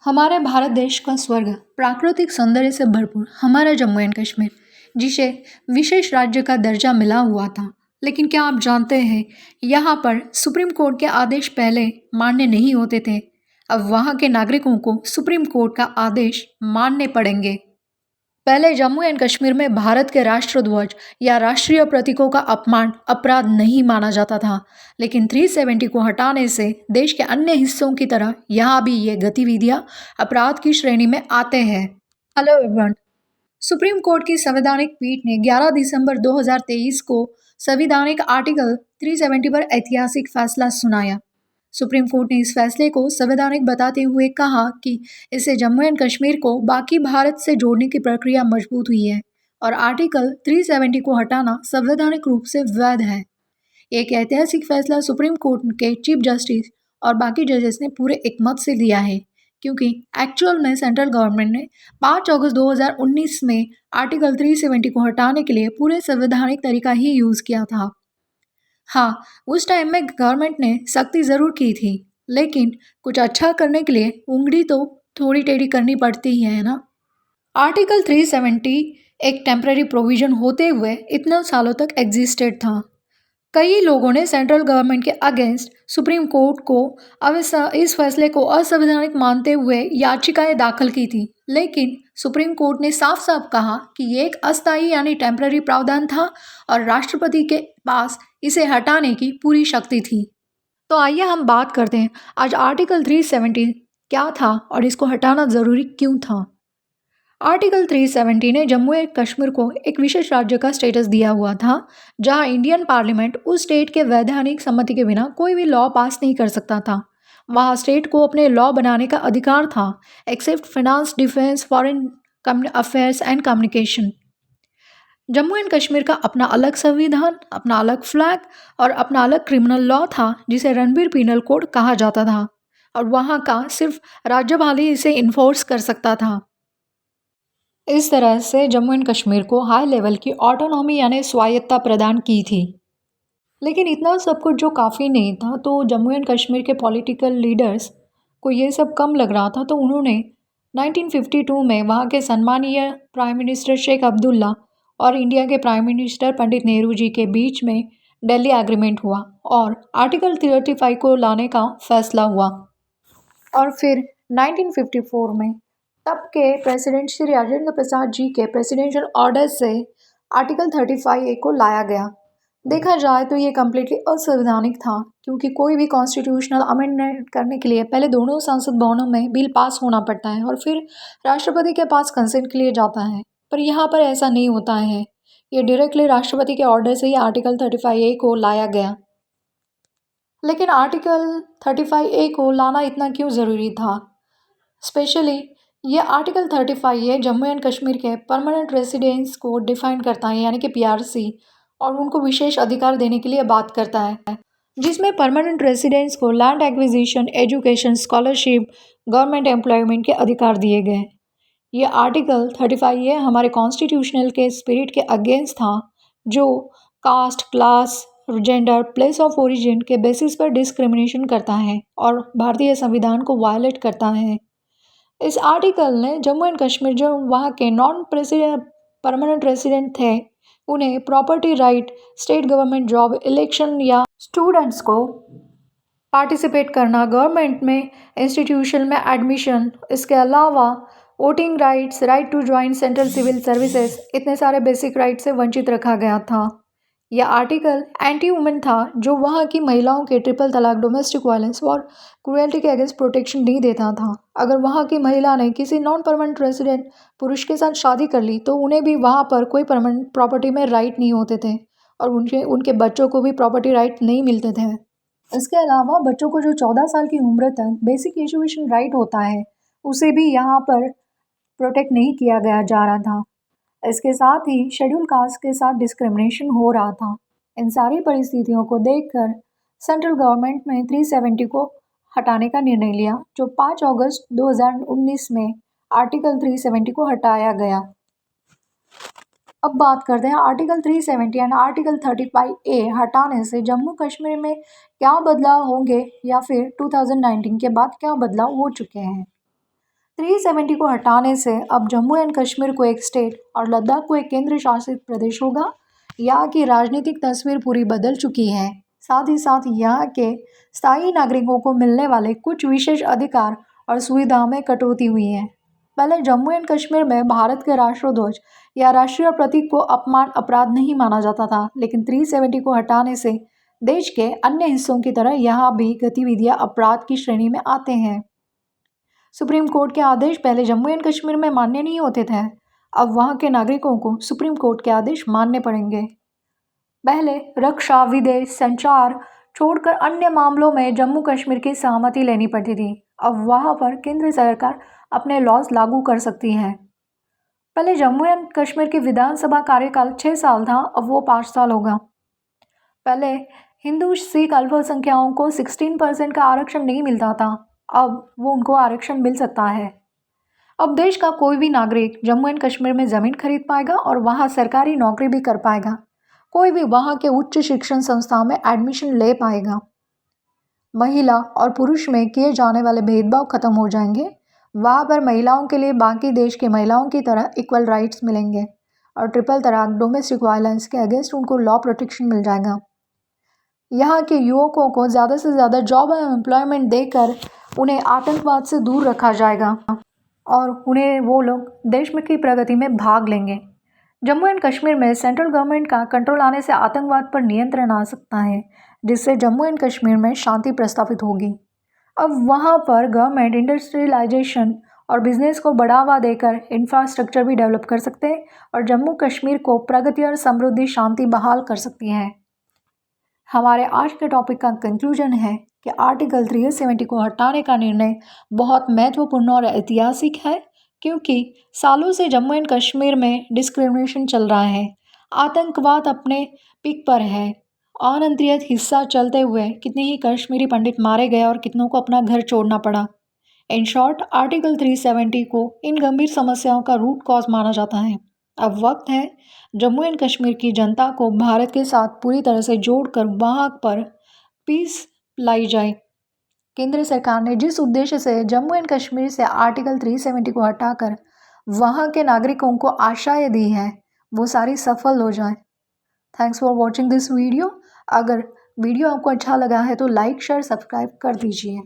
हमारे भारत देश का स्वर्ग प्राकृतिक सौंदर्य से भरपूर हमारा जम्मू एंड कश्मीर, जिसे विशेष राज्य का दर्जा मिला हुआ था। लेकिन क्या आप जानते हैं, यहाँ पर सुप्रीम कोर्ट के आदेश पहले मान्य नहीं होते थे। अब वहाँ के नागरिकों को सुप्रीम कोर्ट का आदेश मानने पड़ेंगे। पहले जम्मू एंड कश्मीर में भारत के राष्ट्रध्वज या राष्ट्रीय प्रतीकों का अपमान अपराध नहीं माना जाता था, लेकिन 370 को हटाने से देश के अन्य हिस्सों की तरह यहाँ भी ये गतिविधियाँ अपराध की श्रेणी में आते हैं। हेलो एवरीवन, सुप्रीम कोर्ट की संवैधानिक पीठ ने 11 दिसंबर 2023 को संवैधानिक आर्टिकल 370 पर ऐतिहासिक फैसला सुनाया। सुप्रीम कोर्ट ने इस फैसले को संवैधानिक बताते हुए कहा कि इससे जम्मू एंड कश्मीर को बाकी भारत से जोड़ने की प्रक्रिया मजबूत हुई है और आर्टिकल 370 को हटाना संवैधानिक रूप से वैध है। एक ऐतिहासिक फैसला सुप्रीम कोर्ट के चीफ जस्टिस और बाकी जजेस ने पूरे एकमत से लिया है, क्योंकि एक्चुअल में सेंट्रल गवर्नमेंट ने 5 अगस्त 2019 में आर्टिकल 370 को हटाने के लिए पूरे संवैधानिक तरीका ही यूज़ किया था। हाँ, उस टाइम में गवर्नमेंट ने सख्ती ज़रूर की थी, लेकिन कुछ अच्छा करने के लिए उंगली तो थोड़ी टेढ़ी करनी पड़ती ही है ना। आर्टिकल 370 एक टेम्पररी प्रोविज़न होते हुए इतने सालों तक एग्जिस्टेड था। कई लोगों ने सेंट्रल गवर्नमेंट के अगेंस्ट सुप्रीम कोर्ट को इस फैसले को असंवैधानिक मानते हुए याचिकाएं दाखिल की थी, लेकिन सुप्रीम कोर्ट ने साफ साफ कहा कि ये एक अस्थायी यानी टेम्पररी प्रावधान था और राष्ट्रपति के पास इसे हटाने की पूरी शक्ति थी। तो आइए हम बात करते हैं आज आर्टिकल 370 क्या था और इसको हटाना ज़रूरी क्यों था। आर्टिकल 370 ने जम्मू एंड कश्मीर को एक विशेष राज्य का स्टेटस दिया हुआ था, जहां इंडियन पार्लियामेंट उस स्टेट के वैधानिक सम्मति के बिना कोई भी लॉ पास नहीं कर सकता था। वहां स्टेट को अपने लॉ बनाने का अधिकार था, except finance, defence, foreign affairs and communication. Jammu and Kashmir का अपना अलग संविधान, अपना अलग फ्लैग और अपना अलग क्रिमिनल लॉ था, जिसे रणबीर पीनल कोड कहा जाता था, और वहाँ का सिर्फ राज्यपाल ही इसे इन्फोर्स कर सकता था। इस तरह से जम्मू एंड कश्मीर को हाई लेवल की ऑटोनॉमी यानी स्वायत्तता प्रदान की थी। लेकिन इतना सब कुछ जो काफ़ी नहीं था, तो जम्मू एंड कश्मीर के पॉलिटिकल लीडर्स को ये सब कम लग रहा था, तो उन्होंने 1952 में वहाँ के सम्मानीय प्राइम मिनिस्टर शेख अब्दुल्ला और इंडिया के प्राइम मिनिस्टर पंडित नेहरू जी के बीच में दिल्ली एग्रीमेंट हुआ और आर्टिकल 35 को लाने का फैसला हुआ। और फिर 1954 में तब के प्रेसिडेंट श्री राजेंद्र प्रसाद जी के प्रेसिडेंशियल ऑर्डर से आर्टिकल 35A को लाया गया। देखा जाए तो ये कम्प्लीटली असंवैधानिक था, क्योंकि कोई भी कॉन्स्टिट्यूशनल अमेंडमेंट करने के लिए पहले दोनों संसद भवनों में बिल पास होना पड़ता है और फिर राष्ट्रपति के पास कंसेंट के लिए जाता है। पर यहाँ पर ऐसा नहीं होता है, ये डायरेक्टली राष्ट्रपति के ऑर्डर से ही आर्टिकल 35A को लाया गया। लेकिन आर्टिकल 35A को लाना इतना क्यों ज़रूरी था? स्पेशली ये article 35A Jammu and Kashmir के परमानेंट रेसिडेंट्स को डिफाइन करता है, यानी कि PRC, और उनको विशेष अधिकार देने के लिए बात करता है, जिसमें परमानेंट रेसिडेंट्स को land acquisition, education, scholarship, government employment के अधिकार दिए गए। ये आर्टिकल 35A हमारे कॉन्स्टिट्यूशनल के स्पिरिट के अगेंस्ट था, जो caste, class, gender, place of origin के बेसिस पर डिस्क्रिमिनेशन करता है और भारतीय संविधान को वायलेट करता है। इस आर्टिकल ने जम्मू एंड कश्मीर जो वहाँ के नॉन परमानेंट रेसिडेंट थे, उन्हें property right, state government job, election या स्टूडेंट्स को पार्टिसिपेट करना, गवर्नमेंट में इंस्टीट्यूशन में एडमिशन, इसके अलावा voting rights, right to join central civil services, इतने सारे बेसिक राइट से वंचित रखा गया था। यह आर्टिकल एंटी वुमेन था, जो वहाँ की महिलाओं के ट्रिपल तलाक, डोमेस्टिक वायलेंस और क्रुएल्टी के अगेंस्ट प्रोटेक्शन नहीं देता था। अगर वहाँ की महिला ने किसी नॉन परमानेंट रेसिडेंट पुरुष के साथ शादी कर ली, तो उन्हें भी वहाँ पर कोई परमानेंट प्रॉपर्टी में राइट नहीं होते थे और उनके बच्चों को भी प्रॉपर्टी राइट नहीं मिलते थे। इसके अलावा बच्चों को जो 14 साल की उम्र तक बेसिक एजुकेशन राइट होता है, उसे भी यहाँ पर प्रोटेक्ट नहीं किया गया जा रहा था। इसके साथ ही शेड्यूल कास्ट के साथ डिस्क्रिमिनेशन हो रहा था। इन सारी परिस्थितियों को देखकर सेंट्रल गवर्नमेंट ने 370 को हटाने का निर्णय लिया, जो 5 अगस्त 2019 में आर्टिकल 370 को हटाया गया। अब बात करते हैं आर्टिकल 370 एंड आर्टिकल 35A हटाने से जम्मू कश्मीर में क्या बदलाव होंगे या फिर 2019 के बाद क्या बदलाव हो चुके हैं। 370 को हटाने से अब जम्मू एंड कश्मीर को एक स्टेट और लद्दाख को एक केंद्र शासित प्रदेश होगा। यहाँ की राजनीतिक तस्वीर पूरी बदल चुकी है। साथ ही साथ यहाँ के स्थायी नागरिकों को मिलने वाले कुछ विशेष अधिकार और सुविधाओं में कटौती हुई है। पहले जम्मू एंड कश्मीर में भारत के राष्ट्रध्वज या राष्ट्रीय प्रतीक को अपमान अपराध नहीं माना जाता था, लेकिन 370 को हटाने से देश के अन्य हिस्सों की तरह यहाँ भी गतिविधियाँ अपराध की श्रेणी में आते हैं। सुप्रीम कोर्ट के आदेश पहले जम्मू एंड कश्मीर में मान्य नहीं होते थे, अब वहाँ के नागरिकों को सुप्रीम कोर्ट के आदेश मानने पड़ेंगे। पहले रक्षा, विदेश, संचार छोड़कर अन्य मामलों में जम्मू कश्मीर की सहमति लेनी पड़ती थी। अब वहाँ पर केंद्र सरकार अपने लॉज लागू कर सकती है। पहले जम्मू एंड कश्मीर की विधानसभा कार्यकाल 6 साल था, अब वो 5 साल होगा। पहले हिंदू सिख अल्पसंख्यकों को 16% का आरक्षण नहीं मिलता था, अब वो उनको आरक्षण मिल सकता है। अब देश का कोई भी नागरिक जम्मू एंड कश्मीर में ज़मीन खरीद पाएगा और वहाँ सरकारी नौकरी भी कर पाएगा। कोई भी वहाँ के उच्च शिक्षण संस्थाओं में एडमिशन ले पाएगा। महिला और पुरुष में किए जाने वाले भेदभाव खत्म हो जाएंगे। वहाँ पर महिलाओं के लिए बाकी देश की महिलाओं की तरह इक्वल राइट्स मिलेंगे और ट्रिपल तलाक, डोमेस्टिक वायलेंस के अगेंस्ट उनको लॉ प्रोटेक्शन मिल जाएगा। यहाँ के युवकों को ज़्यादा से ज़्यादा जॉब और एम्प्लॉयमेंट देकर उन्हें आतंकवाद से दूर रखा जाएगा और उन्हें वो लोग देश में की प्रगति में भाग लेंगे। जम्मू एंड कश्मीर में सेंट्रल गवर्नमेंट का कंट्रोल आने से आतंकवाद पर नियंत्रण आ सकता है, जिससे जम्मू एंड कश्मीर में शांति प्रस्तापित होगी। अब वहाँ पर गवर्नमेंट इंडस्ट्रियलाइजेशन और बिजनेस को बढ़ावा देकर इंफ्रास्ट्रक्चर भी डेवलप कर सकते हैं और जम्मू कश्मीर को प्रगति और समृद्धि शांति बहाल कर सकती है। हमारे आज के टॉपिक का कंक्लूजन है कि आर्टिकल 370 को हटाने का निर्णय बहुत महत्वपूर्ण और ऐतिहासिक है, क्योंकि सालों से जम्मू एंड कश्मीर में डिस्क्रिमिनेशन चल रहा है। आतंकवाद अपने पीक पर है। अनियंत्रित हिस्सा चलते हुए कितने ही कश्मीरी पंडित मारे गए और कितनों को अपना घर छोड़ना पड़ा। इन शॉर्ट, आर्टिकल 370 को इन गंभीर समस्याओं का रूट कॉज माना जाता है। अब वक्त है जम्मू एंड कश्मीर की जनता को भारत के साथ पूरी तरह से जोड़कर वहाँ पर पीस लाई जाए। केंद्र सरकार ने जिस उद्देश्य से जम्मू एंड कश्मीर से आर्टिकल 370 को हटाकर वहाँ के नागरिकों को आशाएं दी हैं, वो सारी सफल हो जाए। Thanks for watching this video. अगर वीडियो आपको अच्छा लगा है तो लाइक, शेयर, सब्सक्राइब कर दीजिए।